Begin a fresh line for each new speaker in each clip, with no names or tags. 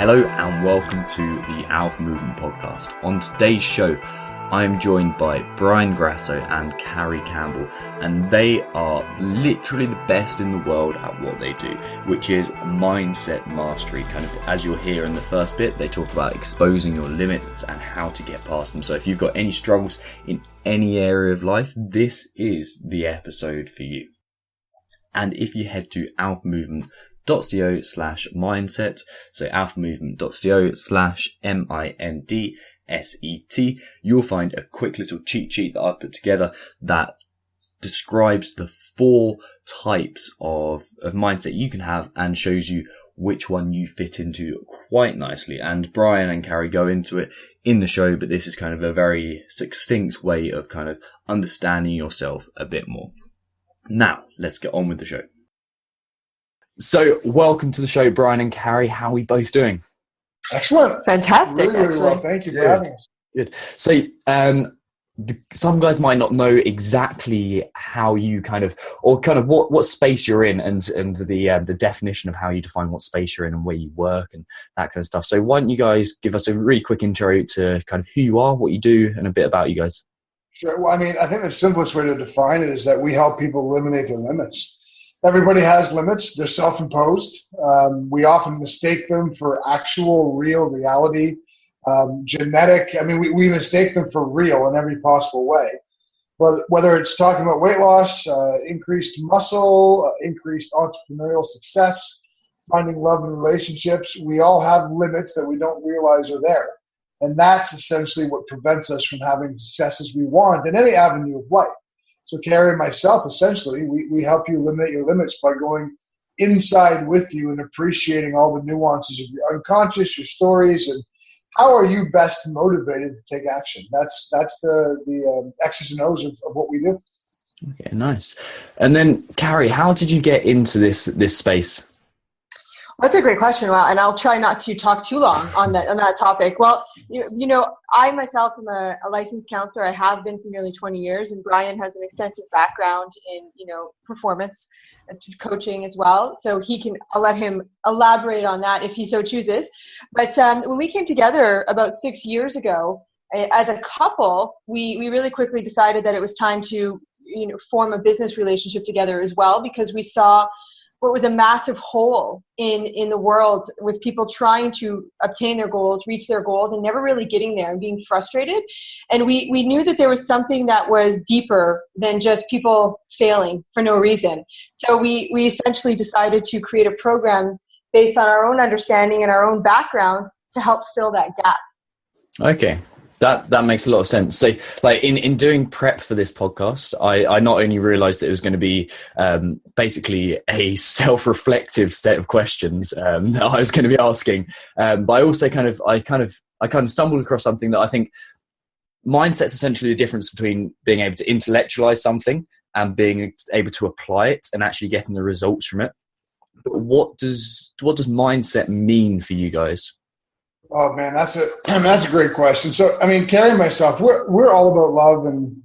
Hello and welcome to the Alpha Movement Podcast. On today's show, I am joined by Brian Grasso and Carrie Campbell, and they are literally the best in the world at what they do, which is mindset mastery. Kind of as you'll hear in the first bit, they talk about exposing your limits and how to get past them. So if you've got any struggles in any area of life, this is the episode for you. And if you head to alphamovement.co/mindset, so alphamovement.co/MINDSET, you'll find a quick little cheat sheet that I've put together that describes the 4 types of mindset you can have and shows you which one you fit into quite nicely. And Brian and Carrie go into it in the show, but this is kind of a very succinct way of kind of understanding yourself a bit more. Now, let's get on with the show. So, welcome to the show, Brian and Carrie. How are we both doing?
Excellent.
Fantastic.
Really well. Thank you for having us.
Good. So, some guys might not know exactly how you what space you're in and the definition of how you define what space you're in and where you work and that kind of stuff. So, why don't you guys give us a really quick intro to kind of who you are, what you do, and a bit about you guys?
Sure. Well, I think the simplest way to define it is that we help people eliminate their limits. Everybody has limits. They're self-imposed. We often mistake them for actual, real reality, genetic. We mistake them for real in every possible way. But whether it's talking about weight loss, increased muscle, increased entrepreneurial success, finding love in relationships, we all have limits that we don't realize are there. And that's essentially what prevents us from having the successes we want in any avenue of life. So Carrie and myself, essentially, we help you eliminate your limits by going inside with you and appreciating all the nuances of your unconscious, your stories, and how are you best motivated to take action. That's the X's and O's of what we do.
Okay, nice. And then, Carrie, how did you get into this space?
That's a great question. Well, and I'll try not to talk too long on that topic. Well, you know, I myself am a licensed counselor. I have been for nearly 20 years, and Brian has an extensive background in, performance coaching as well. So I'll let him elaborate on that if he so chooses. But when we came together about 6 years ago, as a couple, we really quickly decided that it was time to, form a business relationship together as well, because we saw what was a massive hole in the world with people trying to obtain their goals, reach their goals, and never really getting there and being frustrated. And we knew that there was something that was deeper than just people failing for no reason. So we essentially decided to create a program based on our own understanding and our own backgrounds to help fill that gap.
Okay. That makes a lot of sense. So, like in doing prep for this podcast, I not only realized that it was going to be basically a self-reflective set of questions that I was going to be asking, but I also kind of stumbled across something that I think mindset's essentially the difference between being able to intellectualize something and being able to apply it and actually getting the results from it. But what does mindset mean for you guys?
Oh man, that's a great question. So, Carrie and myself, we're all about love and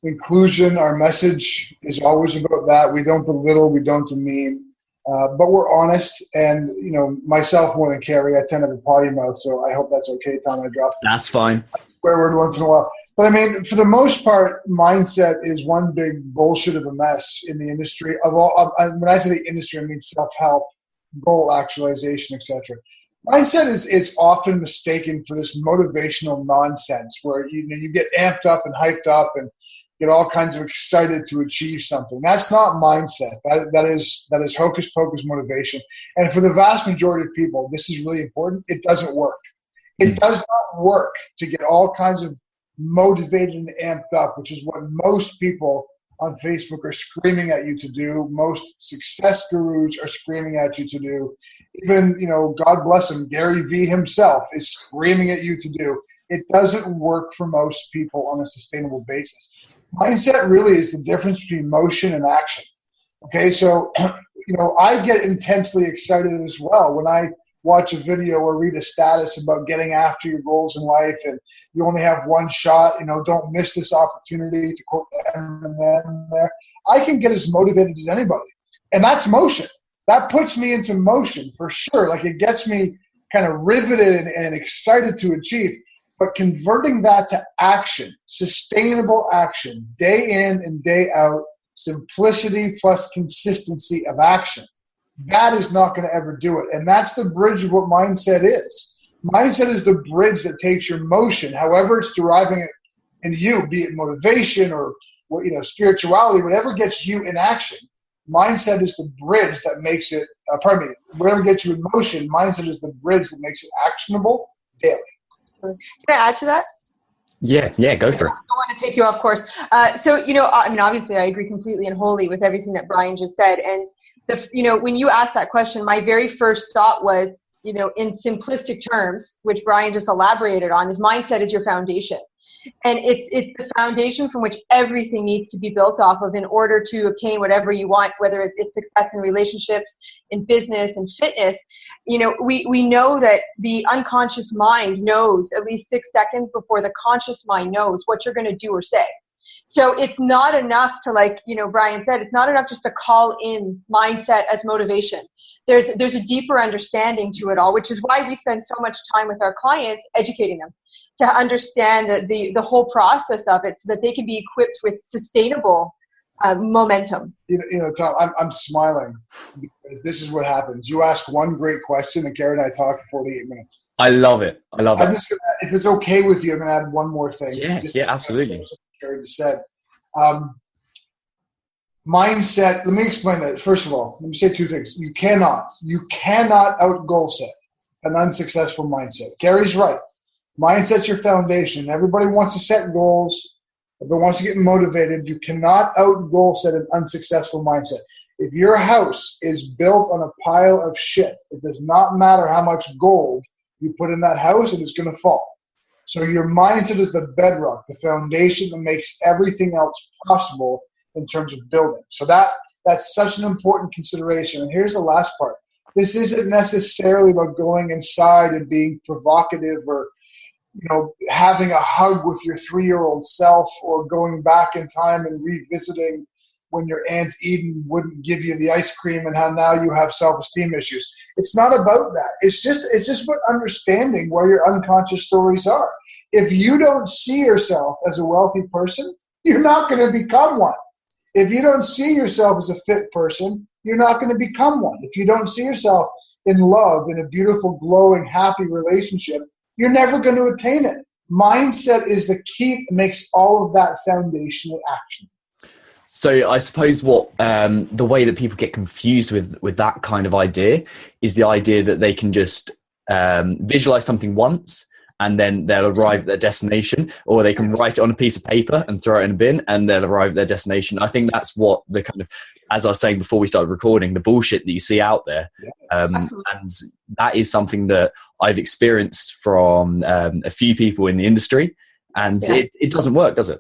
inclusion. Our message is always about that. We don't belittle, we don't demean, but we're honest. And myself more than Carrie, I tend to have a potty mouth, so I hope that's okay. Time I drop.
That's fine.
Swear word once in a while, but for the most part, mindset is one big bullshit of a mess in the industry. When I say the industry, I mean self-help, goal actualization, etc. Mindset is often mistaken for this motivational nonsense where you get amped up and hyped up and get all kinds of excited to achieve something. That's not mindset. That is hocus pocus motivation. And for the vast majority of people, this is really important. It doesn't work. It does not work to get all kinds of motivated and amped up, which is what most people on Facebook are screaming at you to do. Most success gurus are screaming at you to do. Even, God bless him, Gary V himself is screaming at you to do. It doesn't work for most people on a sustainable basis. Mindset really is the difference between motion and action. Okay, so, I get intensely excited as well when I watch a video or read a status about getting after your goals in life and you only have one shot, don't miss this opportunity, to quote Eminem there. I can get as motivated as anybody. And that's motion. That puts me into motion for sure. Like, it gets me kind of riveted and excited to achieve. But converting that to action, sustainable action, day in and day out, simplicity plus consistency of action, that is not going to ever do it. And that's the bridge of what mindset is. Mindset is the bridge that takes your motion, however it's deriving it in you, be it motivation or spirituality, whatever gets you in action. Mindset is the bridge that makes it, whatever gets you in motion, mindset is the bridge that makes it actionable daily.
Can I add to that?
Yeah, go for it.
I don't want to take you off course. Obviously I agree completely and wholly with everything that Brian just said. And, when you asked that question, my very first thought was, in simplistic terms, which Brian just elaborated on, is mindset is your foundation. And it's the foundation from which everything needs to be built off of in order to obtain whatever you want, whether it's success in relationships, in business, and fitness. We know that the unconscious mind knows at least 6 seconds before the conscious mind knows what you're going to do or say. So it's not enough to, Brian said, it's not enough just to call in mindset as motivation. There's a deeper understanding to it all, which is why we spend so much time with our clients educating them to understand the whole process of it so that they can be equipped with sustainable momentum.
Tom, I'm smiling because this is what happens. You ask one great question and Carrie and I talk for 48 minutes.
I love it.
I'm just gonna, if it's okay with you, I'm going to add one more thing.
Yeah, absolutely.
Carrie just said. Mindset, let me explain that. First of all, let me say 2 things. You cannot out goal set an unsuccessful mindset. Carrie's right. Mindset's your foundation. Everybody wants to set goals. Everybody wants to get motivated. You cannot out goal set an unsuccessful mindset. If your house is built on a pile of shit, it does not matter how much gold you put in that house, and it's going to fall. So your mindset is the bedrock, the foundation that makes everything else possible in terms of building. So that's such an important consideration. And here's the last part. This isn't necessarily about going inside and being provocative or having a hug with your 3-year-old self or going back in time and revisiting when your Aunt Eden wouldn't give you the ice cream and how now you have self-esteem issues. It's not about that. It's just about understanding where your unconscious stories are. If you don't see yourself as a wealthy person, you're not going to become one. If you don't see yourself as a fit person, you're not going to become one. If you don't see yourself in love, in a beautiful, glowing, happy relationship, you're never going to attain it. Mindset is the key that makes all of that foundational action.
So I suppose what the way that people get confused with that kind of idea is the idea that they can just visualize something once and then they'll arrive at their destination, or they can write it on a piece of paper and throw it in a bin and they'll arrive at their destination. I think that's what the kind of, as I was saying before we started recording, the bullshit that you see out there. And that is something that I've experienced from a few people in the industry, and it doesn't work, does it?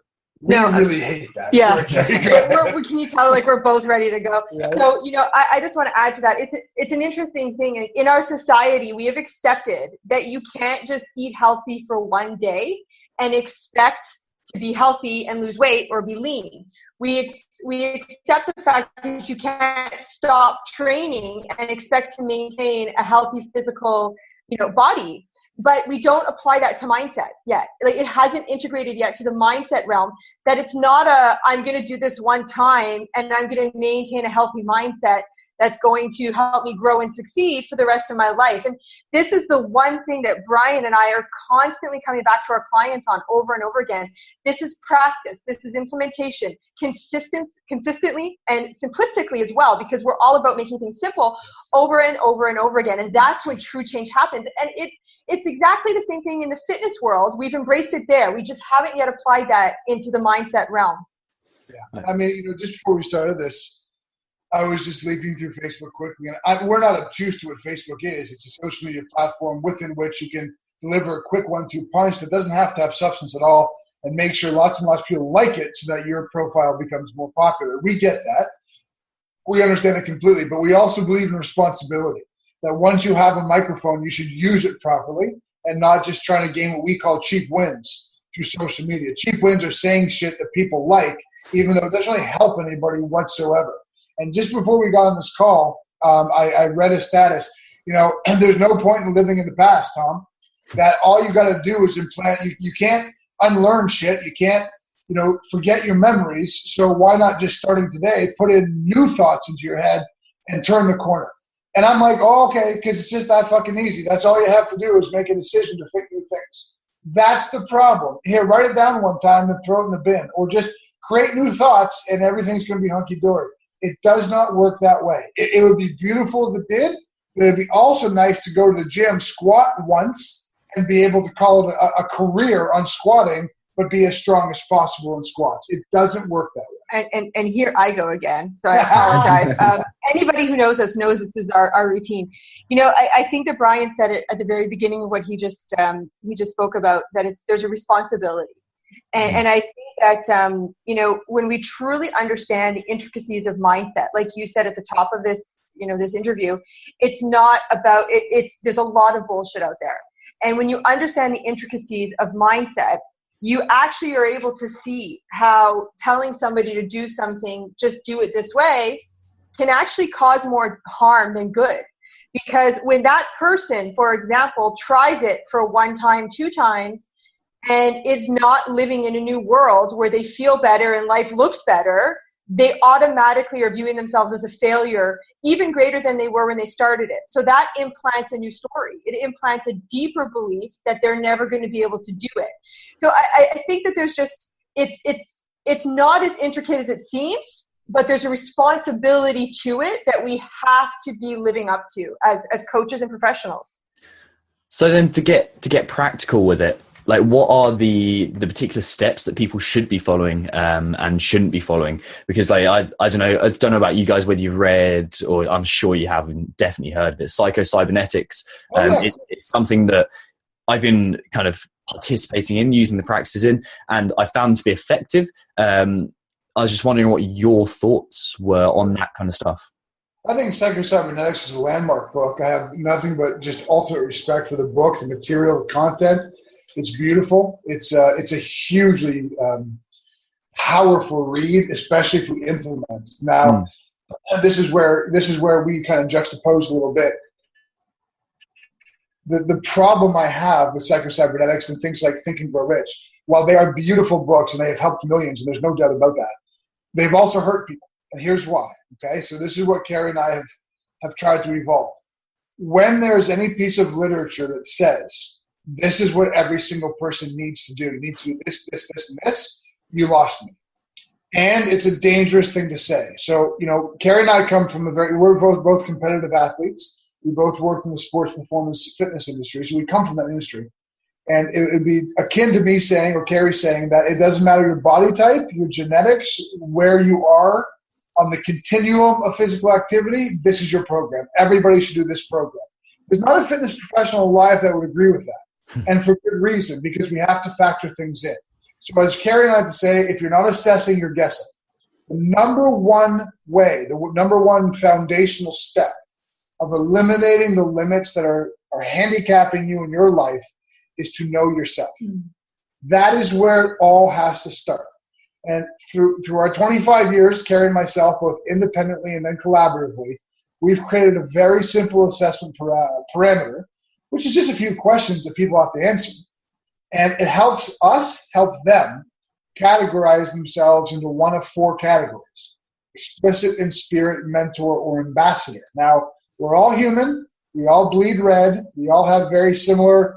I really hate that.
Yeah. Can you tell we're both ready to go? Yeah. So, I just want to add to that. It's an interesting thing. In our society, we have accepted that you can't just eat healthy for one day and expect to be healthy and lose weight or be lean. We accept the fact that you can't stop training and expect to maintain a healthy physical, body. But we don't apply that to mindset yet. It hasn't integrated yet to the mindset realm, that it's not I'm going to do this one time and I'm going to maintain a healthy mindset that's going to help me grow and succeed for the rest of my life. And this is the one thing that Brian and I are constantly coming back to our clients on over and over again. This is practice. This is implementation, consistently and simplistically as well, because we're all about making things simple over and over and over again. And that's when true change happens. And it's exactly the same thing in the fitness world. We've embraced it there. We just haven't yet applied that into the mindset realm.
Yeah. I mean, just before we started this, I was just leafing through Facebook quickly. And we're not obtuse to what Facebook is. It's a social media platform within which you can deliver a quick 1-2 punch that doesn't have to have substance at all, and make sure lots and lots of people like it so that your profile becomes more popular. We get that. We understand it completely. But we also believe in responsibility. That once you have a microphone, you should use it properly and not just trying to gain what we call cheap wins through social media. Cheap wins are saying shit that people like, even though it doesn't really help anybody whatsoever. And just before we got on this call, I read a status. And there's no point in living in the past, Tom. That all you got to do is implant. You can't unlearn shit. You can't, forget your memories. So why not just starting today, put in new thoughts into your head and turn the corner? And I'm like, oh, okay, because it's just that fucking easy. That's all you have to do is make a decision to think new things. That's the problem. Here, write it down one time and throw it in the bin. Or just create new thoughts and everything's going to be hunky-dory. It does not work that way. It would be beautiful if it did, but it would be also nice to go to the gym, squat once, and be able to call it a career on squatting, but be as strong as possible in squats. It doesn't work that way.
And here I go again, so I apologize. Anybody who knows us knows this is our routine. I think that Brian said it at the very beginning of what he just spoke about, that there's a responsibility. And I think that, when we truly understand the intricacies of mindset, like you said at the top of this, this interview, it's not about, there's a lot of bullshit out there. And when you understand the intricacies of mindset, you actually are able to see how telling somebody to do something, just do it this way, can actually cause more harm than good. Because when that person, for example, tries it for 1 time, 2 times, and is not living in a new world where they feel better and life looks better, they automatically are viewing themselves as a failure, even greater than they were when they started it. So that implants a new story. It implants a deeper belief that they're never going to be able to do it. So I think that there's just, it's not as intricate as it seems, but there's a responsibility to it that we have to be living up to as coaches and professionals.
So then to get practical with it, like what are the particular steps that people should be following and shouldn't be following? Because like I don't know about you guys, whether you've read, or I'm sure you have and definitely heard of it, Psycho-cybernetics. It's something that I've been kind of participating in, using the practices in, and I found to be effective. I was just wondering what your thoughts were on that kind of stuff.
I think Psycho-cybernetics is a landmark book. I have nothing but just ultimate respect for the book, the material, the content. It's beautiful. It's a hugely powerful read, especially if we implement. Now, this is where we kind of juxtapose a little bit. The problem I have with Psycho-cybernetics and things like Think and Grow Rich, while they are beautiful books and they have helped millions, and there's no doubt about that, they've also hurt people. And here's why. Okay, so this is what Carrie and I have tried to evolve. When there's any piece of literature that says, this is what every single person needs to do. You need to do this, this, this, and this. You lost me. And it's a dangerous thing to say. So, Carrie and I come from we're both competitive athletes. We both worked in the sports performance fitness industry. So we come from that industry. And it would be akin to me saying, or Carrie saying, that it doesn't matter your body type, your genetics, where you are on the continuum of physical activity, this is your program. Everybody should do this program. There's not a fitness professional alive that would agree with that. And for good reason, because we have to factor things in. So as Carrie and I like to say, if you're not assessing, you're guessing. The number one way, the number one foundational step of eliminating the limits that are handicapping you in your life is to know yourself. That is where it all has to start. And through our 25 years, Carrie and myself, both independently and then collaboratively, we've created a very simple assessment parameter, which is just a few questions that people have to answer. And it helps us help them categorize themselves into one of 4 categories: explicit, in spirit, mentor, or ambassador. Now, we're all human. We all bleed red. We all have very similar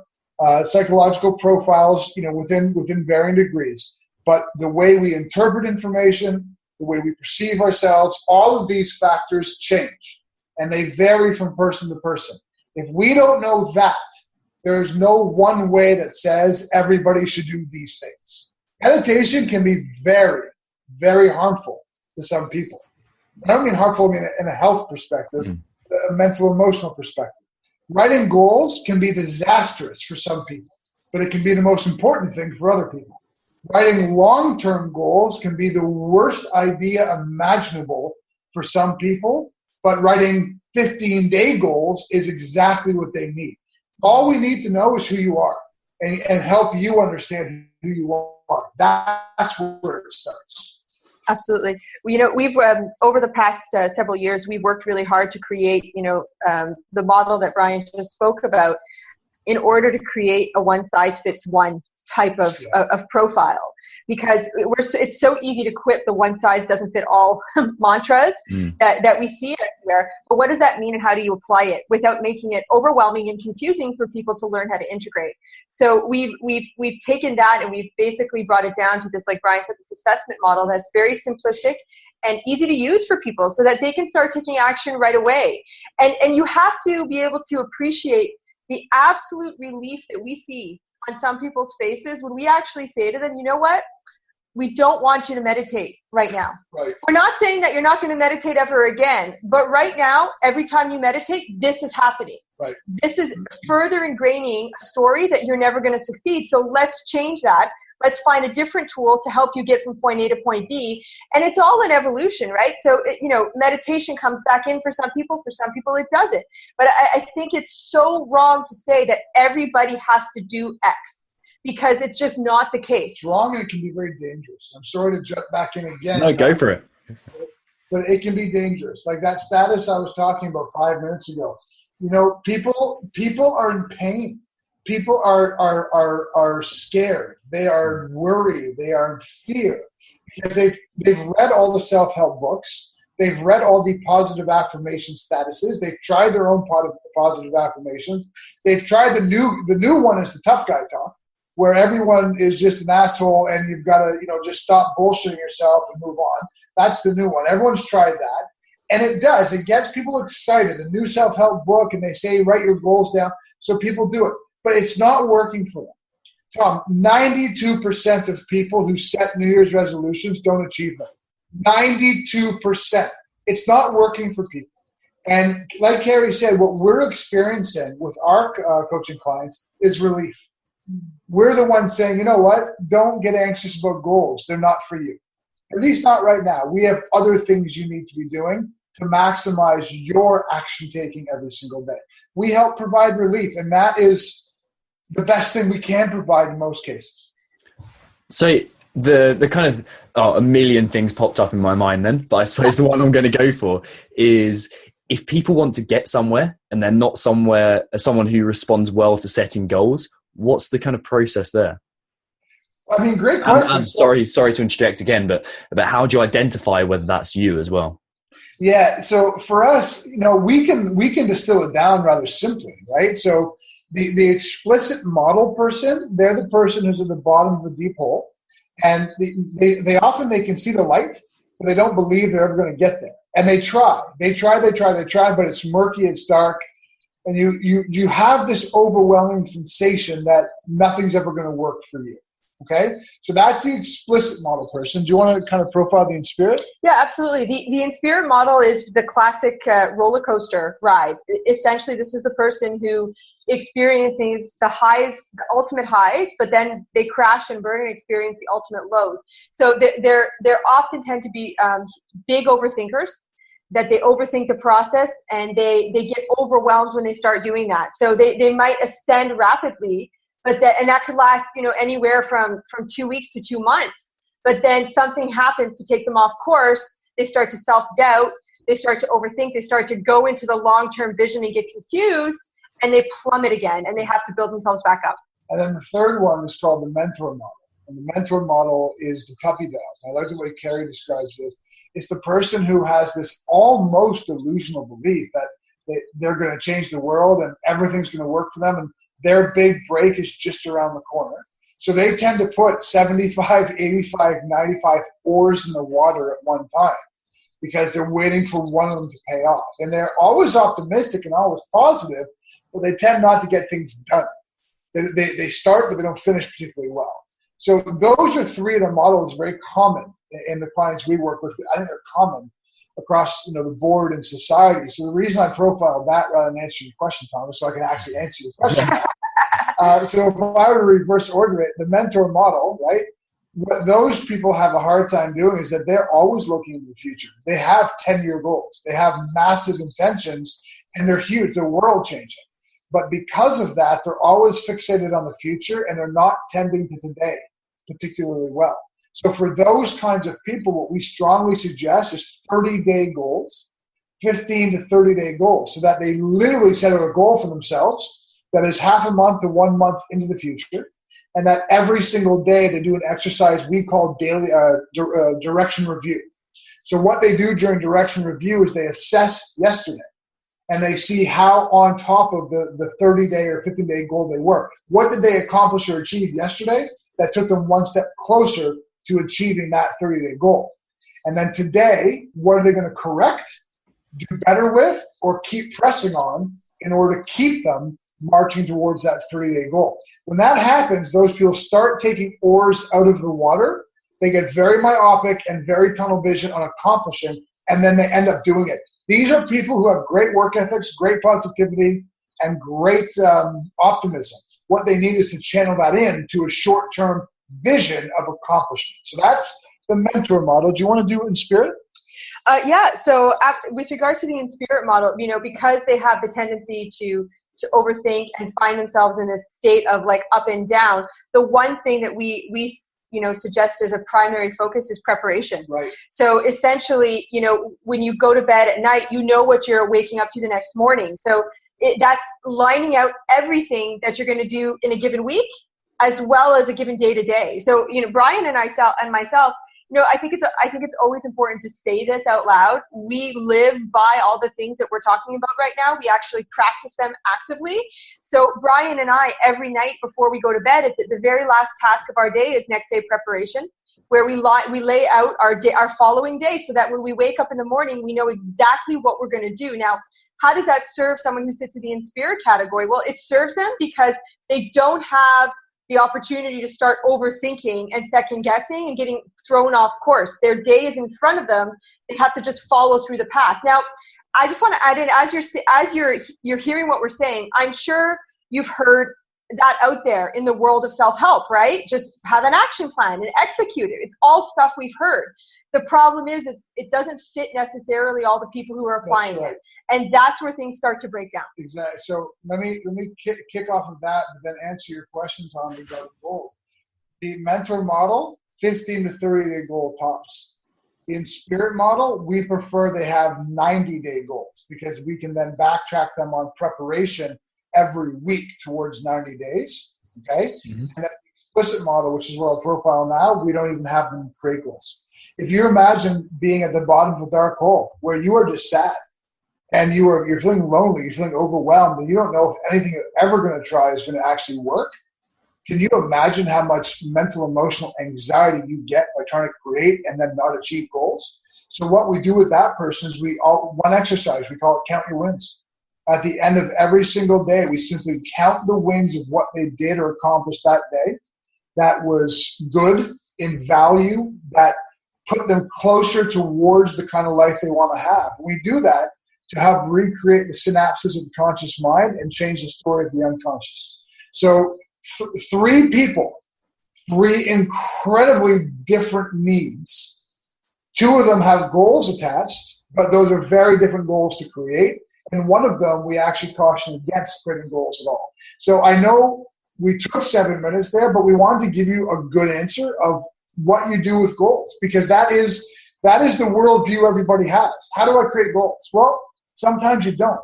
psychological profiles, within varying degrees. But the way we interpret information, the way we perceive ourselves, all of these factors change. And they vary from person to person. If we don't know that, there's no one way that says everybody should do these things. Meditation can be very, very harmful to some people. I don't mean harmful in a health perspective, a mental, emotional perspective. Writing goals can be disastrous for some people, but it can be the most important thing for other people. Writing long-term goals can be the worst idea imaginable for some people, but writing 15-day goals is exactly what they need. All we need to know is who you are and help you understand who you are. That's where it starts.
Absolutely. we've over the past several years, we've worked really hard to create, the model that Brian just spoke about in order to create a one-size-fits-one type of profile. Because it's so easy to quip the one size doesn't fit all mantras that we see everywhere. But what does that mean, and how do you apply it without making it overwhelming and confusing for people to learn how to integrate? So we've taken that and we've basically brought it down to this, like Brian said, this assessment model that's very simplistic and easy to use for people so that they can start taking action right away. And you have to be able to appreciate the absolute relief that we see on some people's faces when we actually say to them, you know what? We don't want you to meditate right now.
Right.
We're not saying that you're not going to meditate ever again, but right now, every time you meditate, this is happening.
Right.
This is further ingraining a story that you're never going to succeed. So let's change that. Let's find a different tool to help you get from point A to point B. And it's all an evolution, right? So, meditation comes back in for some people it doesn't. But I think it's so wrong to say that everybody has to do X, because it's just not the case.
It's wrong, and it can be very dangerous. I'm sorry to jump back in again.
No, go for it.
But it can be dangerous. Like that status I was talking about 5 minutes ago. People are in pain. People are scared. They are worried. They are in fear because they've read all the self-help books. They've read all the positive affirmation statuses. They've tried their own part of positive affirmations. They've tried the new one is the tough guy talk, where everyone is just an asshole and you've got to just stop bullshitting yourself and move on. That's the new one. Everyone's tried that, and it gets people excited. The new self-help book, and they say write your goals down, so people do it. But it's not working for them. Tom, 92% of people who set New Year's resolutions don't achieve them. 92%. It's not working for people. And like Carrie said, what we're experiencing with our coaching clients is relief. We're the ones saying, you know what? Don't get anxious about goals. They're not for you. At least not right now. We have other things you need to be doing to maximize your action taking every single day. We help provide relief, and that is the best thing we can provide in most cases.
So the kind of a million things popped up in my mind then, but I suppose the one I'm going to go for is if people want to get somewhere and they're not someone who responds well to setting goals, what's the kind of process there?
I mean, great question.
I'm sorry to interject again, but how do you identify whether that's you as well?
Yeah, so for us, we can distill it down rather simply, right? So the explicit model person, they're the person who's at the bottom of the deep hole, and they often can see the light, but they don't believe they're ever going to get there. And they try, but it's murky, it's dark, and you have this overwhelming sensation that nothing's ever going to work for you. Okay, so that's the explicit model person. Do you want to kind of profile the in-spirit?
Yeah, absolutely. The in-spirit model is the classic roller coaster ride. Essentially, this is the person who experiences the highs, the ultimate highs, but then they crash and burn and experience the ultimate lows. So they're often tend to be big overthinkers, that they overthink the process and they get overwhelmed when they start doing that. So they might ascend rapidly, but that could last, anywhere from 2 weeks to 2 months. But then something happens to take them off course. They start to self-doubt. They start to overthink. They start to go into the long-term vision and get confused, and they plummet again, and they have to build themselves back up.
And then the third one is called the mentor model. And the mentor model is the puppy dog. I like the way Carrie describes this. It's the person who has this almost delusional belief that they're going to change the world and everything's going to work for them, and their big break is just around the corner. So they tend to put 75, 85, 95 oars in the water at one time because they're waiting for one of them to pay off. And they're always optimistic and always positive, but they tend not to get things done. They start, but they don't finish particularly well. So those are three of the models very common in the clients we work with. I think they're common across the board in society. So the reason I profiled that rather than answering your question, Thomas, so I can actually answer your question. So if I were to reverse order it, the mentor model, right, what those people have a hard time doing is that they're always looking into the future. They have 10-year goals. They have massive intentions, and they're huge. They're world-changing. But because of that, they're always fixated on the future, and they're not tending to today particularly well. So for those kinds of people, what we strongly suggest is 30-day goals, 15 to 30-day goals, so that they literally set out a goal for themselves that is half a month to 1 month into the future, and that every single day they do an exercise we call daily direction review. So what they do during direction review is they assess yesterday, and they see how on top of the 30-day or 15-day goal they were. What did they accomplish or achieve yesterday that took them one step closer to achieving that 30-day goal? And then today, what are they going to correct, do better with, or keep pressing on in order to keep them marching towards that 30-day goal? When that happens, those people start taking oars out of the water. They get very myopic and very tunnel vision on accomplishing, and then they end up doing it. These are people who have great work ethics, great positivity, and great optimism. What they need is to channel that into a short-term vision of accomplishment. So that's the mentor model. Do you want to do it in spirit?
Yeah. So with regards to the in spirit model, because they have the tendency to overthink and find themselves in this state of like up and down, the one thing that we suggest as a primary focus is preparation.
Right.
So essentially, when you go to bed at night, what you're waking up to the next morning. So that's lining out everything that you're going to do in a given week, as well as a given day to day. So, Brian and myself, I think it's always important to say this out loud. We live by all the things that we're talking about right now. We actually practice them actively. So Brian and I, every night before we go to bed, the very last task of our day is next day preparation, where we lay out our following day, so that when we wake up in the morning, we know exactly what we're going to do. Now, how does that serve someone who sits in the in spirit category? Well, it serves them because they don't have the opportunity to start overthinking and second guessing and getting thrown off course. Their day is in front of them. They have to just follow through the path. Now, I just want to add in, as you're hearing what we're saying, I'm sure you've heard that out there in the world of self-help, right? Just have an action plan and execute it. It's all stuff we've heard. The problem is it doesn't fit necessarily all the people who are applying it. And that's where things start to break down.
Exactly. So let me kick off of that and then answer your questions on regarding goals. The mentor model, 15 to 30-day goal tops. In spirit model, we prefer they have 90-day goals, because we can then backtrack them on preparation every week towards 90 days. Okay? Mm-hmm. And then the explicit model, which is what I'll profile now, we don't even have them create goals. If you imagine being at the bottom of a dark hole where you are just sad and you're feeling lonely, you're feeling overwhelmed, and you don't know if anything you're ever going to try is going to actually work, can you imagine how much mental, emotional anxiety you get by trying to create and then not achieve goals? So what we do with that person is one exercise, we call it Count Your Wins. At the end of every single day, we simply count the wins of what they did or accomplished that day that was good in value, that put them closer towards the kind of life they want to have. We do that to help recreate the synapses of the conscious mind and change the story of the unconscious. So three people, three incredibly different needs. Two of them have goals attached, but those are very different goals to create. And one of them, we actually caution against creating goals at all. So I know we took 7 minutes there, but we wanted to give you a good answer of what you do with goals, because that is the worldview everybody has. How do I create goals? Well, sometimes you don't.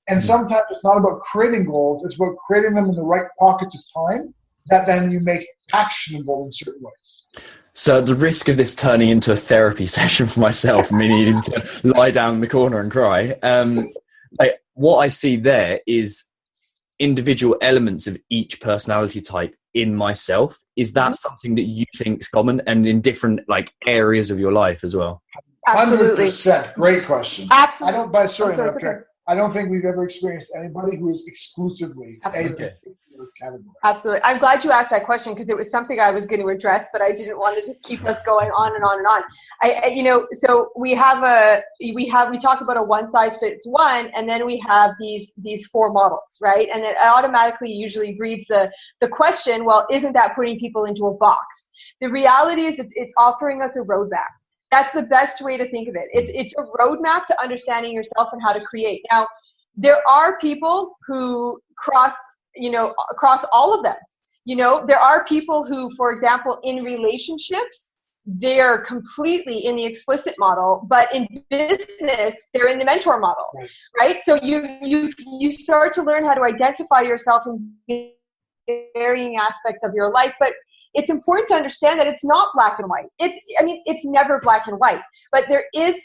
And sometimes it's not about creating goals, it's about creating them in the right pockets of time that then you make actionable in certain ways.
So at the risk of this turning into a therapy session for myself, me needing to lie down in the corner and cry, what I see there is individual elements of each personality type in myself. Is that something that you think is common and in different areas of your life as well?
Absolutely.
100%. Great question.
Absolutely.
I don't think we've ever experienced anybody who is exclusively a particular category.
Absolutely. I'm glad you asked that question, because it was something I was going to address, but I didn't want to just keep us going on and on and on. So we talk about a one size fits one, and then we have these four models, right? And it automatically usually breeds the question, well, isn't that putting people into a box? The reality is it's offering us a roadmap. That's the best way to think of it. It's a roadmap to understanding yourself and how to create. Now, there are people who cross all of them. There are people who, for example, in relationships, they're completely in the explicit model, but in business, they're in the mentor model, right? So you start to learn how to identify yourself in varying aspects of your life, but it's important to understand that it's not black and white. It's never black and white, but there is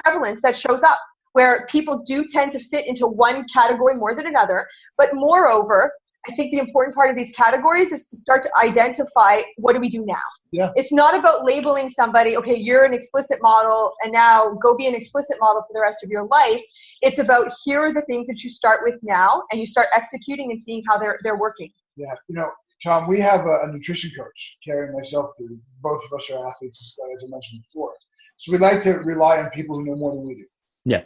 prevalence that shows up where people do tend to fit into one category more than another. But moreover, I think the important part of these categories is to start to identify, what do we do now?
Yeah.
It's not about labeling somebody, okay, you're an explicit model and now go be an explicit model for the rest of your life. It's about, here are the things that you start with now, and you start executing and seeing how they're working.
Yeah, Tom, we have a nutrition coach, Carrie and myself. Both of us are athletes, as I mentioned before. So we like to rely on people who know more than we do.
Yeah.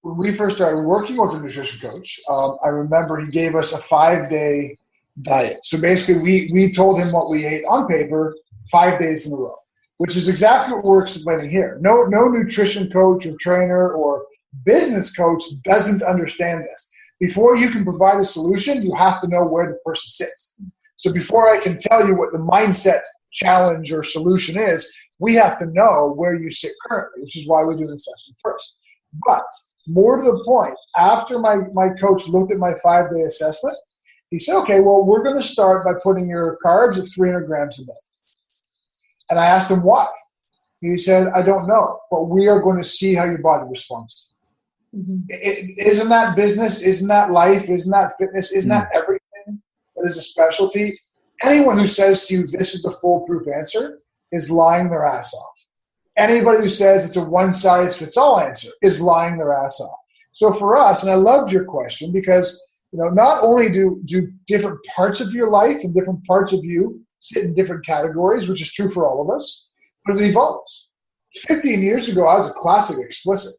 When we first started working with a nutrition coach, I remember he gave us a 5-day diet. So basically, we told him what we ate on paper 5 days in a row, which is exactly what we're explaining here. No nutrition coach or trainer or business coach doesn't understand this. Before you can provide a solution, you have to know where the person sits. So before I can tell you what the mindset challenge or solution is, we have to know where you sit currently, which is why we do an assessment first. But more to the point, after my coach looked at my 5-day assessment, he said, okay, well, we're going to start by putting your carbs at 300 grams a day. And I asked him why. He said, I don't know, but we are going to see how your body responds. Mm-hmm. Isn't that business? Isn't that life? Isn't that fitness? Isn't that everything that is a specialty? Anyone who says to you, this is the foolproof answer, is lying their ass off. Anybody who says it's a one-size-fits-all answer is lying their ass off. So for us, and I loved your question, because not only do different parts of your life and different parts of you sit in different categories, which is true for all of us, but it evolves. 15 years ago, I was a classic explicit.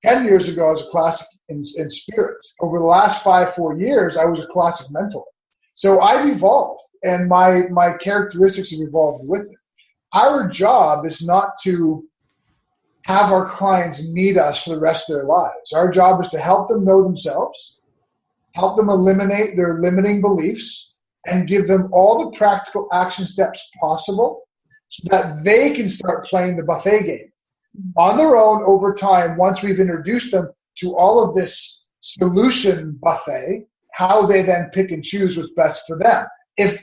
10 years ago, I was a classic in spirit. Over the last 4 years, I was a classic mental. So I've evolved, and my characteristics have evolved with it. Our job is not to have our clients need us for the rest of their lives. Our job is to help them know themselves, help them eliminate their limiting beliefs, and give them all the practical action steps possible so that they can start playing the buffet game on their own over time. Once we've introduced them to all of this solution buffet, how they then pick and choose what's best for them. If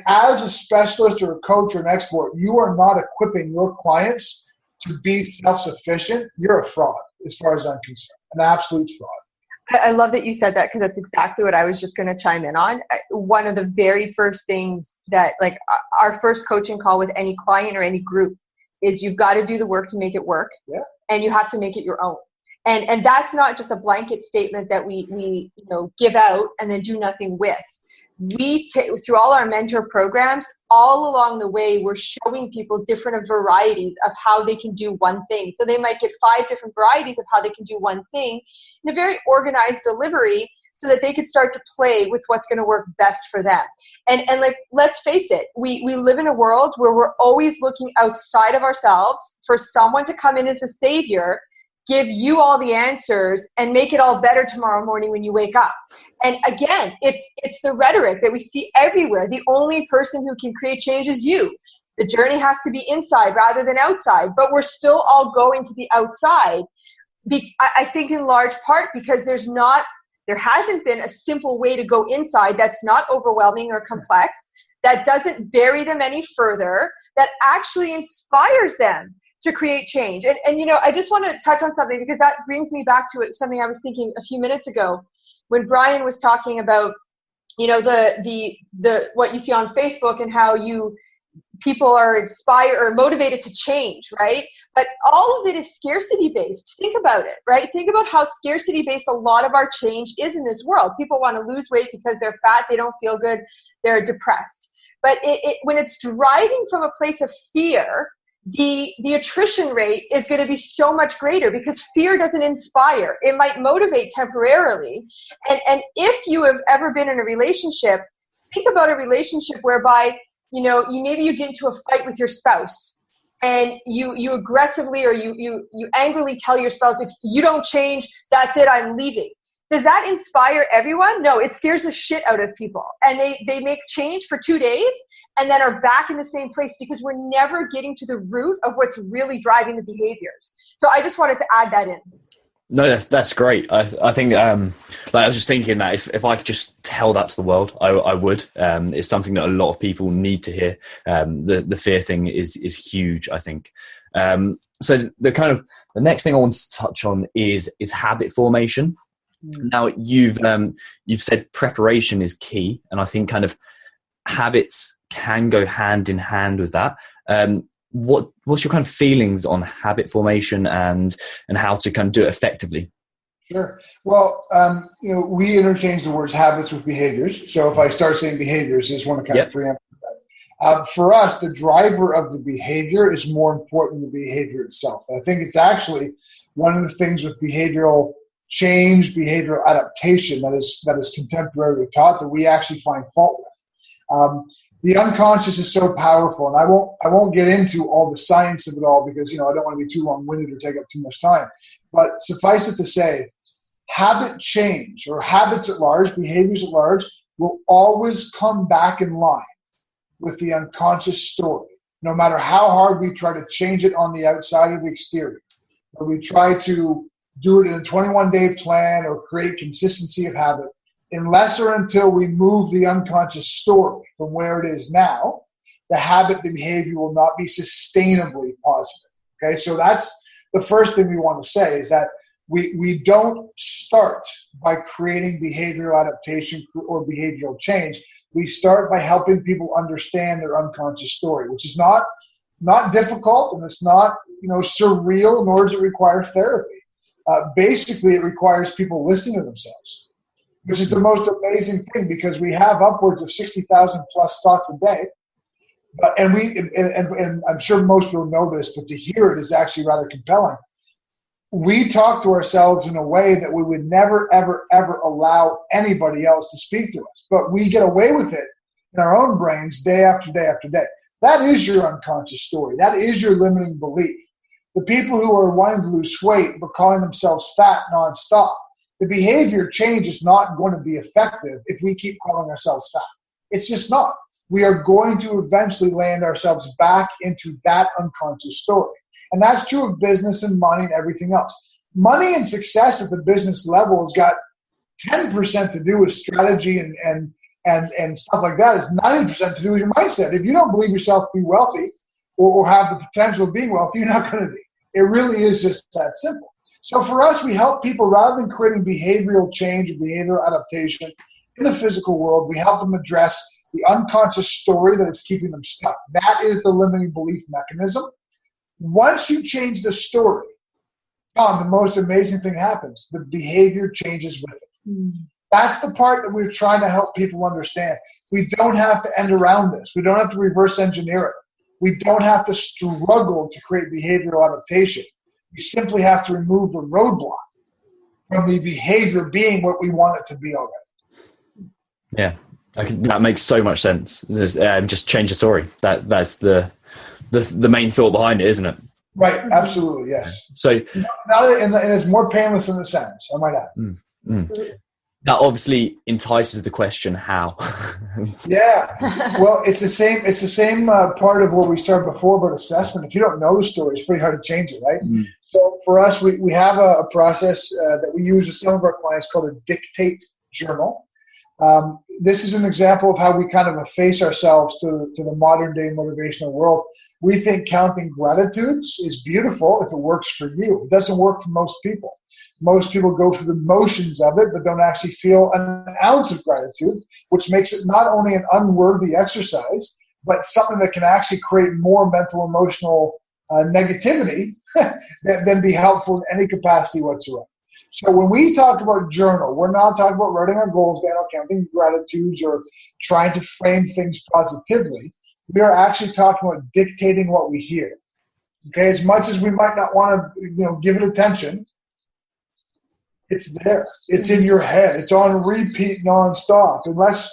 as a specialist or a coach or an expert, you are not equipping your clients to be self-sufficient, you're a fraud as far as I'm concerned, an absolute fraud.
I love that you said that, because that's exactly what I was just going to chime in on. One of the very first things that, like, our first coaching call with any client or any group is you've got to do the work to make it work, and you have to make it your own. And that's not just a blanket statement that we give out and then do nothing with. We through all our mentor programs, all along the way, we're showing people different varieties of how they can do one thing. So they might get 5 different varieties of how they can do one thing in a very organized delivery, so that they could start to play with what's going to work best for them. And like, let's face it, we live in a world where we're always looking outside of ourselves for someone to come in as a savior, give you all the answers, and make it all better tomorrow morning when you wake up. And again, it's the rhetoric that we see everywhere. The only person who can create change is you. The journey has to be inside rather than outside, but we're still all going to the outside. I think in large part because there hasn't been a simple way to go inside that's not overwhelming or complex, that doesn't bury them any further, that actually inspires them to create change. And I just want to touch on something, because that brings me back to something I was thinking a few minutes ago when Brian was talking about, the what you see on Facebook and how people are inspired or motivated to change, right? But all of it is scarcity based. Think about it, right? Think about how scarcity based a lot of our change is in this world. People want to lose weight because they're fat, they don't feel good, they're depressed. But when it's driving from a place of fear, the attrition rate is going to be so much greater, because fear doesn't inspire. It might motivate temporarily. And if you have ever been in a relationship, think about a relationship whereby, maybe you get into a fight with your spouse, and you aggressively or you angrily tell your spouse, if you don't change, that's it, I'm leaving. Does that inspire everyone? No, it scares the shit out of people. And they make change for 2 days and then are back in the same place because we're never getting to the root of what's really driving the behaviors. So I just wanted to add that in.
No, that's great. I think, like I was just thinking that if I could just tell that to the world, I would. It's something that a lot of people need to hear. The fear thing is huge, I think. So the next thing I want to touch on is habit formation. Now you've said preparation is key, and I think kind of habits can go hand in hand with that. What's your kind of feelings on habit formation and how to kind of do it effectively?
Sure. Well, we interchange the words habits with behaviors. So if I start saying behaviors, I just want to kind of preempt that. For us, the driver of the behavior is more important than the behavior itself. I think it's actually one of the things with behavioral change, behavioral adaptation that is contemporarily taught that we actually find fault with. The unconscious is so powerful, and I won't get into all the science of it all because I don't want to be too long-winded or take up too much time. But suffice it to say, habit change or habits at large, behaviors at large, will always come back in line with the unconscious story, no matter how hard we try to change it on the outside of the exterior, or we try to do it in a 21-day plan or create consistency of habit. Unless or until we move the unconscious story from where it is now, the habit, the behavior will not be sustainably positive. Okay, so that's the first thing we want to say is that we don't start by creating behavioral adaptation or behavioral change. We start by helping people understand their unconscious story, which is not difficult, and it's not surreal, nor does it require therapy. Basically, it requires people listening to themselves, which is the most amazing thing because we have upwards of 60,000 plus thoughts a day. And I'm sure most people know this, but to hear it is actually rather compelling. We talk to ourselves in a way that we would never, ever, ever allow anybody else to speak to us. But we get away with it in our own brains day after day after day. That is your unconscious story. That is your limiting belief. The people who are wanting to lose weight but calling themselves fat nonstop, the behavior change is not going to be effective if we keep calling ourselves fat. It's just not. We are going to eventually land ourselves back into that unconscious story. And that's true of business and money and everything else. Money and success at the business level has got 10% to do with strategy and stuff like that. It's 90% to do with your mindset. If you don't believe yourself to be wealthy or have the potential of being wealthy, you're not going to be. It really is just that simple. So for us, we help people rather than creating behavioral change or behavioral adaptation in the physical world, we help them address the unconscious story that is keeping them stuck. That is the limiting belief mechanism. Once you change the story, the most amazing thing happens. The behavior changes with it. That's the part that we're trying to help people understand. We don't have to end around this. We don't have to reverse engineer it. We don't have to struggle to create behavioral adaptation. We simply have to remove the roadblock from the behavior being what we want it to be already.
Yeah, that makes so much sense. Just change the story. That's the main thought behind it, isn't it?
Right, absolutely, yes.
So
and it's more painless than it sounds, I might add.
That obviously entices the question, how?
Yeah, well, it's the same part of what we started before about assessment. If you don't know the story, it's pretty hard to change it, right? So for us, we have a process that we use with some of our clients called a dictate journal. This is an example of how we kind of efface ourselves to the modern day motivational world. We think counting gratitudes is beautiful if it works for you. It doesn't work for most people. Most people go through the motions of it, but don't actually feel an ounce of gratitude, which makes it not only an unworthy exercise, but something that can actually create more mental, emotional negativity than be helpful in any capacity whatsoever. So when we talk about journal, we're not talking about writing our goals down or counting gratitudes or trying to frame things positively. We are actually talking about dictating what we hear. Okay, as much as we might not want to, give it attention, it's there. It's in your head. It's on repeat nonstop. Unless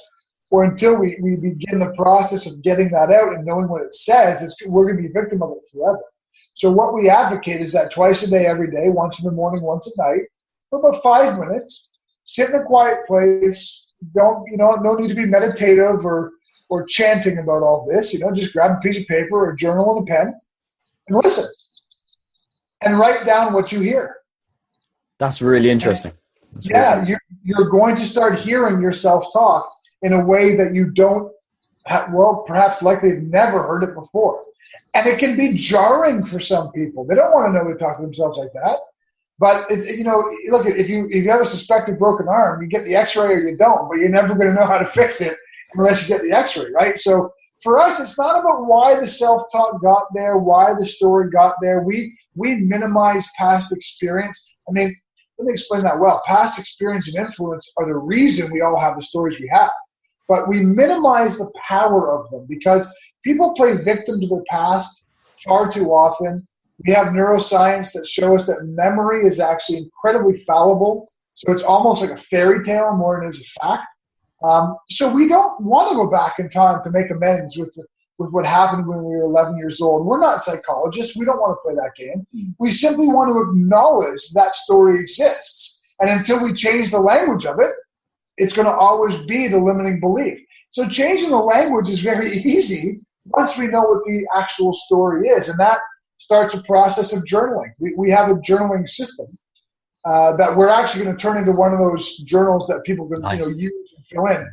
or until we begin the process of getting that out and knowing what it says, we're going to be a victim of it forever. So what we advocate is that twice a day, every day, once in the morning, once at night, for about 5 minutes, sit in a quiet place. Don't, no need to be meditative or chanting about all this. Just grab a piece of paper or a journal and a pen and listen and write down what you hear.
That's really interesting.
You're going to start hearing yourself talk in a way that you don't perhaps likely have never heard it before. And it can be jarring for some people. They don't want to know they talk to themselves like that. But, look, if you have a suspected broken arm, you get the x-ray or you don't, but you're never going to know how to fix it unless you get the x-ray, right? So for us, it's not about why the self-talk got there, why the story got there. We minimize past experience. I mean, let me explain that well. Past experience and influence are the reason we all have the stories we have. But we minimize the power of them because people play victim to their past far too often. We have neuroscience that shows that memory is actually incredibly fallible. So it's almost like a fairy tale more than it is a fact. So we don't want to go back in time to make amends with what happened when we were 11 years old. We're not psychologists. We don't want to play that game. We simply want to acknowledge that story exists. And until we change the language of it, it's going to always be the limiting belief. So changing the language is very easy once we know what the actual story is. And that starts a process of journaling. We have a journaling system that we're actually going to turn into one of those journals that people can use and fill in.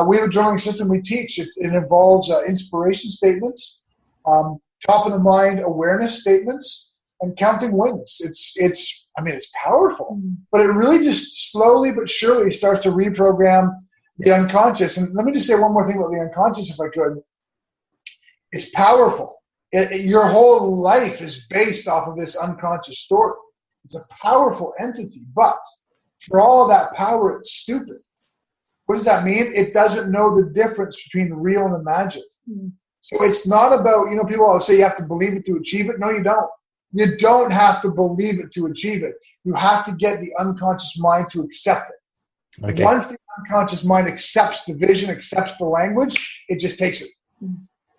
We have a journaling system we teach. It involves inspiration statements, top of the mind awareness statements, and counting wins. It's powerful, but it really just slowly but surely starts to reprogram the unconscious. And let me just say one more thing about the unconscious, if I could. It's powerful. Your whole life is based off of this unconscious story. It's a powerful entity, but for all that power, it's stupid. What does that mean? It doesn't know the difference between real and imagined. So it's not about, people always say you have to believe it to achieve it. No, you don't. You don't have to believe it to achieve it. You have to get the unconscious mind to accept it. Okay. Once the unconscious mind accepts the vision, accepts the language, it just takes it.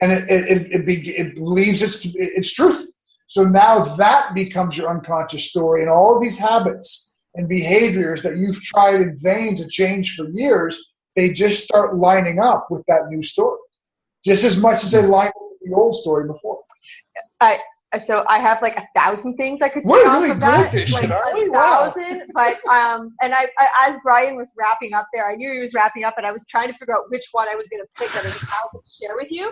And it believes its truth. So now that becomes your unconscious story. And all of these habits and behaviors that you've tried in vain to change for years, they just start lining up with that new story. Just as much as they line up with the old story before.
So I have like 1,000 things I could
We're
off
really
of that.
good at this shit, aren't we?
1,000. But and I as Brian was wrapping up there, I knew he was wrapping up, and I was trying to figure out which one I was going to pick out of the 1,000 to share with you.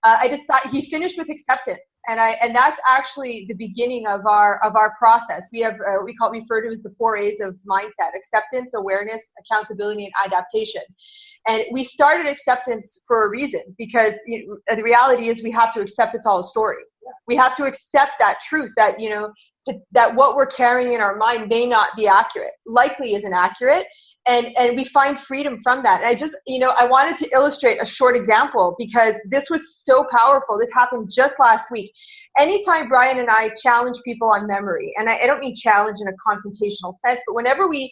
I just thought he finished with acceptance, and that's actually the beginning of our process. We have we refer to as the 4 A's of mindset: acceptance, awareness, accountability, and adaptation. And we started acceptance for a reason, because the reality is we have to accept it's all a story. We have to accept that truth that that what we're carrying in our mind may not be accurate, likely isn't accurate. And we find freedom from that. And I just, I wanted to illustrate a short example because this was so powerful. This happened just last week. Anytime Brian and I challenge people on memory, and I don't mean challenge in a confrontational sense, but whenever we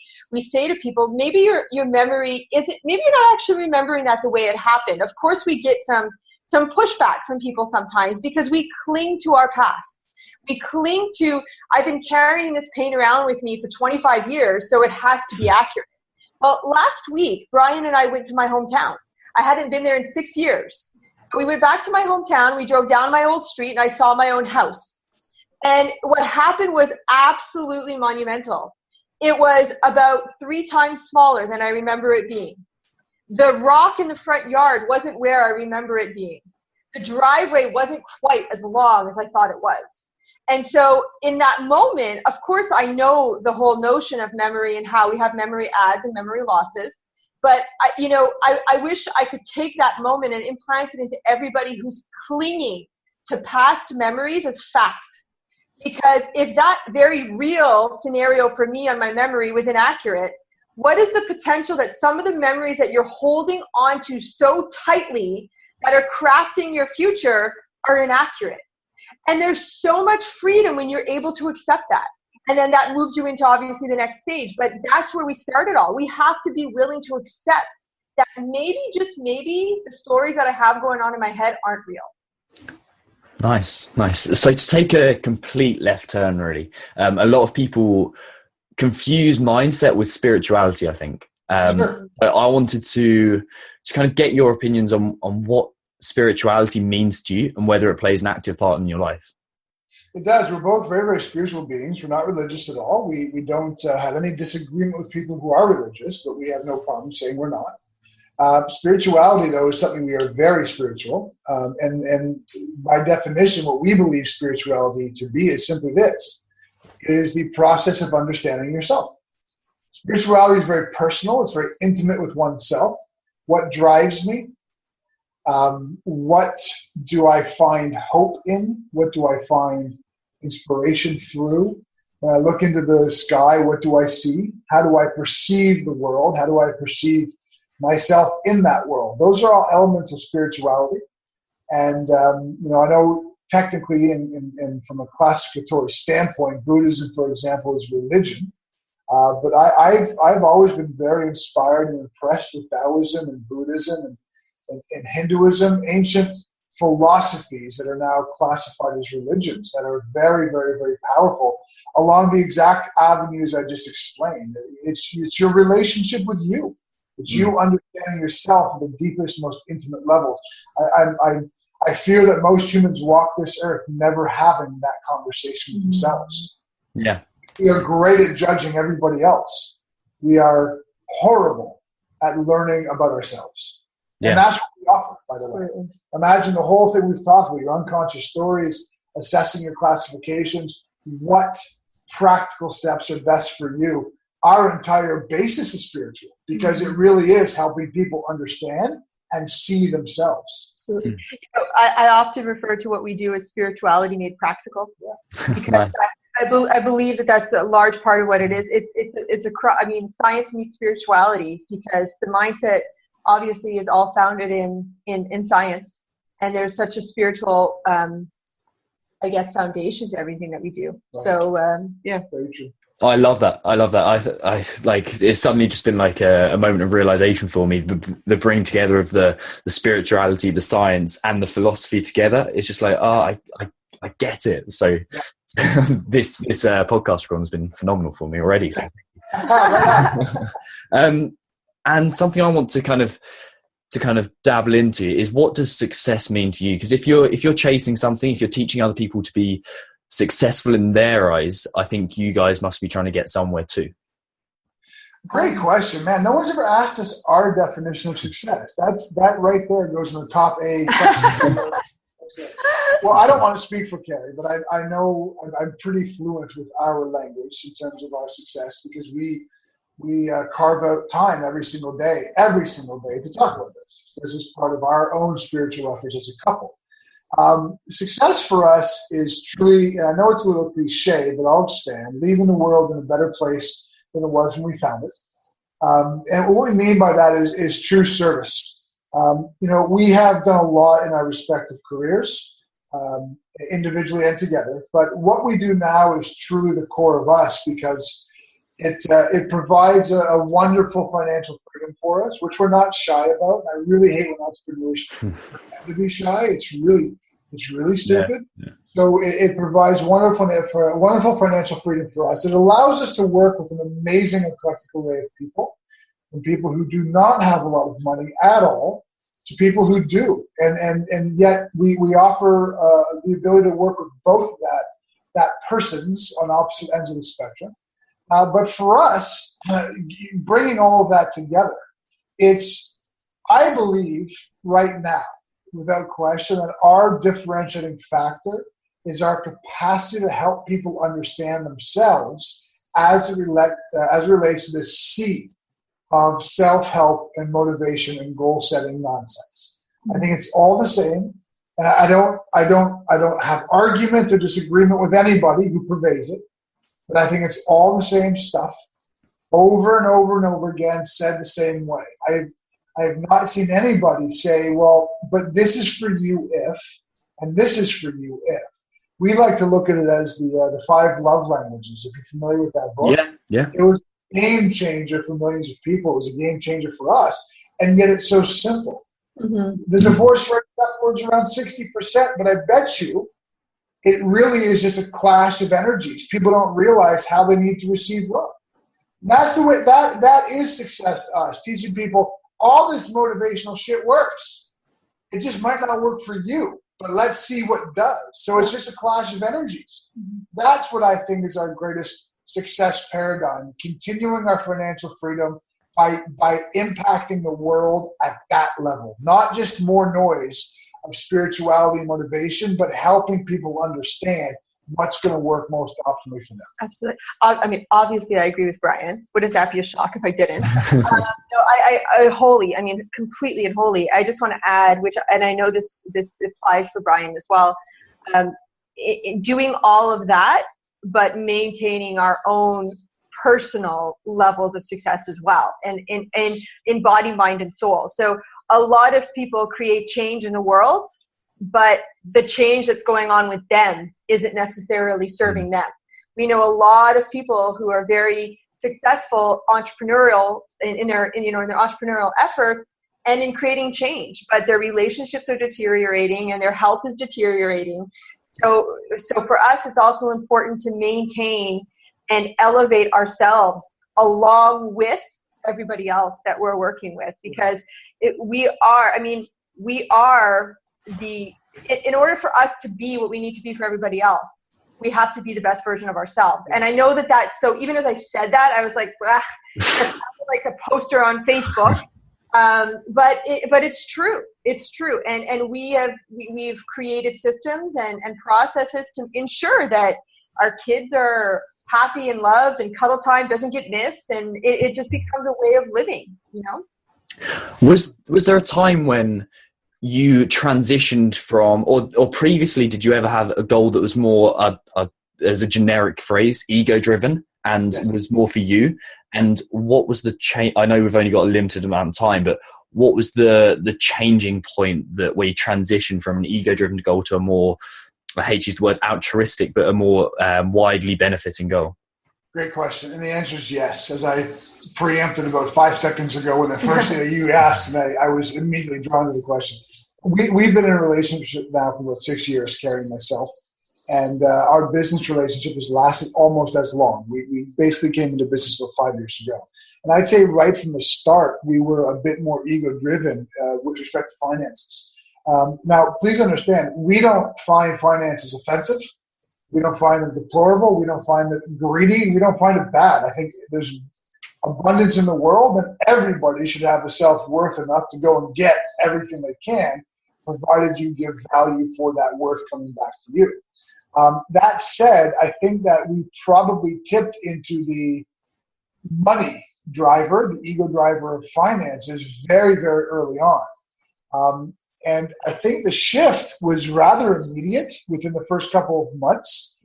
say to people, maybe your memory maybe you're not actually remembering that the way it happened. Of course, we get some pushback from people sometimes because we cling to our past. We cling to, I've been carrying this pain around with me for 25 years, so it has to be accurate. Well, last week, Brian and I went to my hometown. I hadn't been there in 6 years. We went back to my hometown. We drove down my old street, and I saw my own house. And what happened was absolutely monumental. It was about 3 times smaller than I remember it being. The rock in the front yard wasn't where I remember it being. The driveway wasn't quite as long as I thought it was. And so in that moment, of course, I know the whole notion of memory and how we have memory adds and memory losses. But, I wish I could take that moment and implant it into everybody who's clinging to past memories as fact. Because if that very real scenario for me on my memory was inaccurate, what is the potential that some of the memories that you're holding onto so tightly that are crafting your future are inaccurate? And there's so much freedom when you're able to accept that. And then that moves you into obviously the next stage. But that's where we start it all. We have to be willing to accept that maybe, just maybe, the stories that I have going on in my head aren't real.
Nice. So to take a complete left turn, really, a lot of people confuse mindset with spirituality, I think.
Sure.
But I wanted to kind of get your opinions on what spirituality means to you and whether it plays an active part in your life.
It does. We're both very, very spiritual beings. We're not religious at all. We don't have any disagreement with people who are religious, but we have no problem saying we're not. Spirituality, though, is something we are very spiritual. And by definition, what we believe spirituality to be is simply this. It is the process of understanding yourself. Spirituality is very personal. It's very intimate with oneself. What drives me? What do I find hope in? What do I find inspiration through? When I look into the sky, what do I see? How do I perceive the world? How do I perceive myself in that world? Those are all elements of spirituality. And, I know technically and from a classificatory standpoint, Buddhism, for example, is religion. But I've always been very inspired and impressed with Taoism and Buddhism and Hinduism, ancient philosophies that are now classified as religions that are very, very, very powerful along the exact avenues I just explained. It's your relationship with you. It's you understanding yourself at the deepest, most intimate levels. I fear that most humans walk this earth never having that conversation with themselves.
Yeah.
We are great at judging everybody else. We are horrible at learning about ourselves. Yeah. And that's what we offer, by the way. Imagine the whole thing we've talked about, your unconscious stories, assessing your classifications, what practical steps are best for you. Our entire basis is spiritual because it really is helping people understand and see themselves.
I often refer to what we do as spirituality made practical. Yeah. Because I believe that's a large part of what it is. Science meets spirituality because the mindset obviously is all founded in science, and there's such a spiritual, foundation to everything that we do. Right. So, yeah.
Very true.
I love that. I like, it's suddenly just been like a moment of realization for me. The bring together of the spirituality, the science, and the philosophy together. It's just like, I get it. So this podcast program has been phenomenal for me already. So. And something I want to kind of dabble into is, what does success mean to you? Because if you're chasing something, if you're teaching other people to be successful in their eyes, I think you guys must be trying to get somewhere too.
Great question, man. No one's ever asked us our definition of success. That right there goes in the top A. Well, I don't want to speak for Carrie, but I know I'm pretty fluent with our language in terms of our success because we carve out time every single day to talk about this. This is part of our own spiritual efforts as a couple. Success for us is truly, and I know it's a little cliche, but I'll expand, leaving the world in a better place than it was when we found it. And what we mean by that is true service. We have done a lot in our respective careers, individually and together, but what we do now is truly the core of us because it provides a wonderful financial freedom for us, which we're not shy about. I really hate when entrepreneurs have to be shy. It's really stupid. Yeah. So it provides wonderful financial freedom for us. It allows us to work with an amazing eclectic array of people, from people who do not have a lot of money at all to people who do, and yet we offer the ability to work with both that persons on opposite ends of the spectrum. But for us, bringing all of that together, I believe right now, without question, that our differentiating factor is our capacity to help people understand themselves as it relates to this sea of self-help and motivation and goal-setting nonsense. I think it's all the same. I don't have argument or disagreement with anybody who pervades it. But I think it's all the same stuff, over and over and over again, said the same way. I have not seen anybody say, well, but this is for you if, and this is for you if. We like to look at it as the 5 love languages, if you're familiar with that book.
Yeah.
It was a game changer for millions of people. It was a game changer for us, and yet it's so simple. Mm-hmm. The divorce rate is upwards around 60%, but I bet you it really is just a clash of energies. People don't realize how they need to receive love. That's the way, that is success to us, teaching people all this motivational shit works. It just might not work for you, but let's see what does. So it's just a clash of energies. That's what I think is our greatest success paradigm, continuing our financial freedom by impacting the world at that level. Not just more noise of spirituality and motivation, but helping people understand what's going to work most optimally for them.
Absolutely. I mean, obviously, I agree with Brian. Wouldn't that be a shock if I didn't? I completely and wholly. I just want to add, and I know this applies for Brian as well, doing all of that, but maintaining our own personal levels of success as well, and in body, mind, and soul. So a lot of people create change in the world, but the change that's going on with them isn't necessarily serving them. We know a lot of people who are very successful entrepreneurial in their entrepreneurial efforts and in creating change, but their relationships are deteriorating and their health is deteriorating. So for us, it's also important to maintain and elevate ourselves along with everybody else that we're working with, because we are in order for us to be what we need to be for everybody else, we have to be the best version of ourselves. And I know that so even as I said that, I was like, that's like a poster on Facebook. But it's true. It's true. And we've created systems and processes to ensure that our kids are happy and loved, and cuddle time doesn't get missed, and it just becomes a way of living,
Was there a time when you transitioned from, or previously, did you ever have a goal that was more, as a generic phrase, ego-driven, and
Yes.
was more for you? And what was the change? I know we've only got a limited amount of time, but what was the changing point where you transitioned from an ego-driven goal to a more, I hate to use the word altruistic, but a more widely benefiting goal?
Great question. And the answer is yes. As I preempted about 5 seconds ago when the first thing that you asked me, I was immediately drawn to the question. We've been in a relationship now for about 6 years, Carrie and myself, and our business relationship has lasted almost as long. We basically came into business about 5 years ago. And I'd say right from the start, we were a bit more ego-driven with respect to finances. Now, please understand, we don't find finances offensive. We don't find them deplorable. We don't find it greedy. We don't find it bad. I think there's abundance in the world, and everybody should have a self-worth enough to go and get everything they can, provided you give value for that worth coming back to you. That said, I think that we probably tipped into the money driver, the ego driver of finances very, very early on. And I think the shift was rather immediate within the first couple of months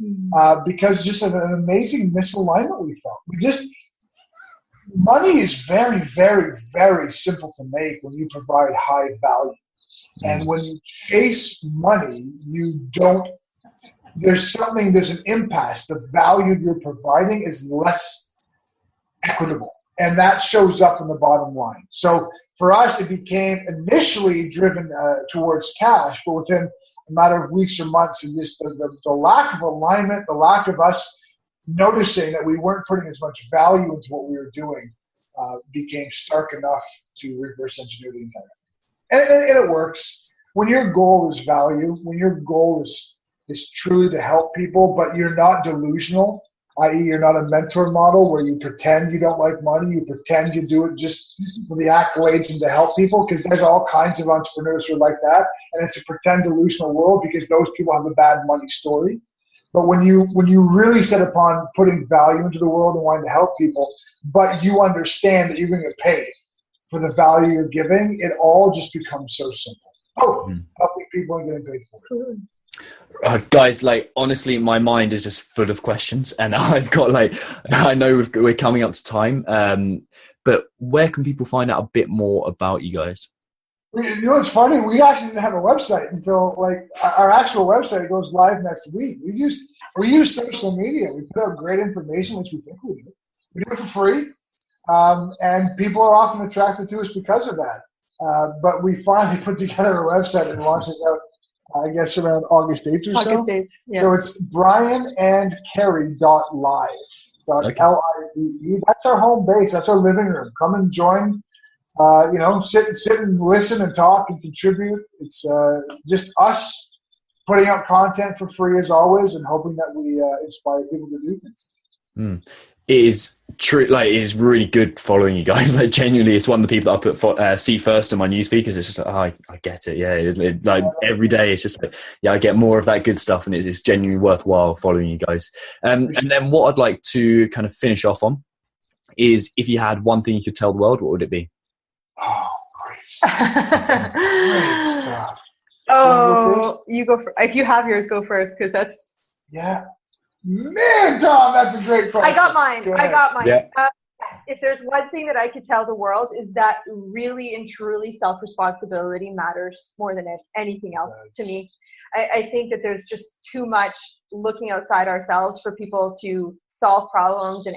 because just an amazing misalignment we felt. Money is very, very, very simple to make when you provide high value. And when you chase money, there's an impasse. The value you're providing is less equitable. And that shows up in the bottom line. So for us, it became initially driven towards cash, but within a matter of weeks or months, and just the lack of alignment, the lack of us noticing that we weren't putting as much value into what we were doing became stark enough to reverse engineer the entire. And it works. When your goal is value, when your goal is truly to help people, but you're not delusional, i.e. you're not a mentor model where you pretend you don't like money, you pretend you do it just for the accolades and to help people, because there's all kinds of entrepreneurs who are like that, and it's a pretend delusional world because those people have a bad money story. But when you really set upon putting value into the world and wanting to help people, but you understand that you're going to get paid for the value you're giving, it all just becomes so simple. Both helping people and getting paid for it.
Guys, honestly, my mind is just full of questions, and I've got I know we're coming up to time, but where can people find out a bit more about you guys?
You know what's funny? We actually didn't have a website until our actual website goes live next week. We use social media. We put out great information, which we think we do. We do it for free, and people are often attracted to us because of that. But we finally put together a website and launched it out, I guess, around August 8th or so.
August 8th, yeah.
So it's brianandcarrie.live. Live. That's our home base. That's our living room. Come and join. Sit and listen and talk and contribute. It's just us putting out content for free as always, and hoping that we inspire people to do things.
It is true. Like, it is really good following you guys. Like, genuinely, it's one of the people that I put see first in my newsfeed, because it's just like, I get it. Yeah, like every day, it's just like, I get more of that good stuff, and it's genuinely worthwhile following you guys. And then what I'd like to kind of finish off on is, if you had one thing you could tell the world, what would it be?
Oh, great. Great stuff.
Oh, you go first. If you have yours, go first, because that's...
Yeah. Man, Tom, that's a great question.
I got mine.
Yeah.
If there's one thing that I could tell the world, is that really and truly self-responsibility matters more than anything else to me. I think that there's just too much looking outside ourselves for people to solve problems and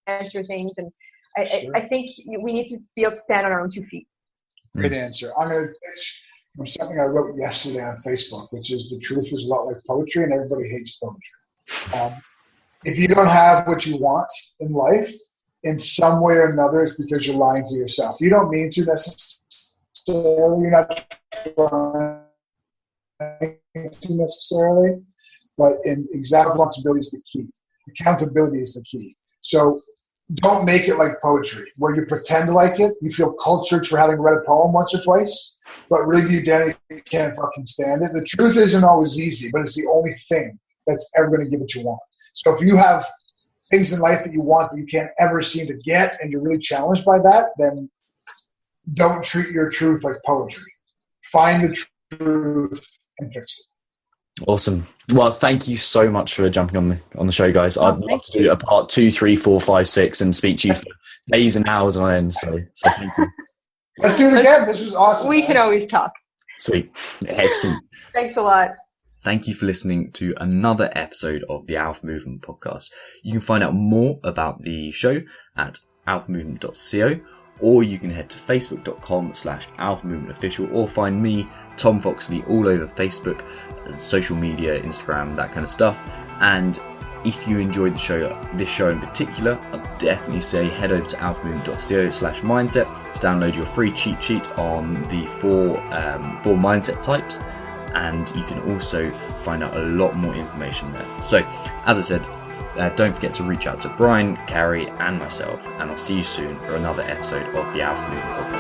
answer things. And I think we need to be able to stand on our own 2 feet.
Great answer. I'm going to pitch from something I wrote yesterday on Facebook, which is, the truth is a lot like poetry, and everybody hates poetry. If you don't have what you want in life, in some way or another, it's because you're lying to yourself. You don't mean to necessarily. You're not trying to necessarily, but exact responsibility is the key. Accountability is the key. So don't make it like poetry, where you pretend like it. You feel cultured for having read a poem once or twice, but really deep down you can't fucking stand it. The truth isn't always easy, but it's the only thing that's ever going to give what you want. So if you have things in life that you want that you can't ever seem to get, and you're really challenged by that, then don't treat your truth like poetry. Find the truth and fix it.
Awesome. Well, thank you so much for jumping on the show, guys. I'd love to do a part 2, 3, 4, 5, 6 and speak to you for days and hours on end. So thank you.
Let's do it again. This was awesome.
We can always talk.
Sweet. Excellent.
Thanks a lot.
Thank you for listening to another episode of the Alpha Movement podcast. You can find out more about the show at alphamovement.co, or you can head to facebook.com/alphamovementofficial, or find me, Tom Foxley, all over Facebook, social media, Instagram, that kind of stuff. And if you enjoyed this show in particular, I'd definitely say head over to alphamovement.co/mindset to download your free cheat sheet on the four mindset types. And you can also find out a lot more information there. So, as I said, don't forget to reach out to Brian, Carrie, and myself, and I'll see you soon for another episode of the Alpha Movement Podcast.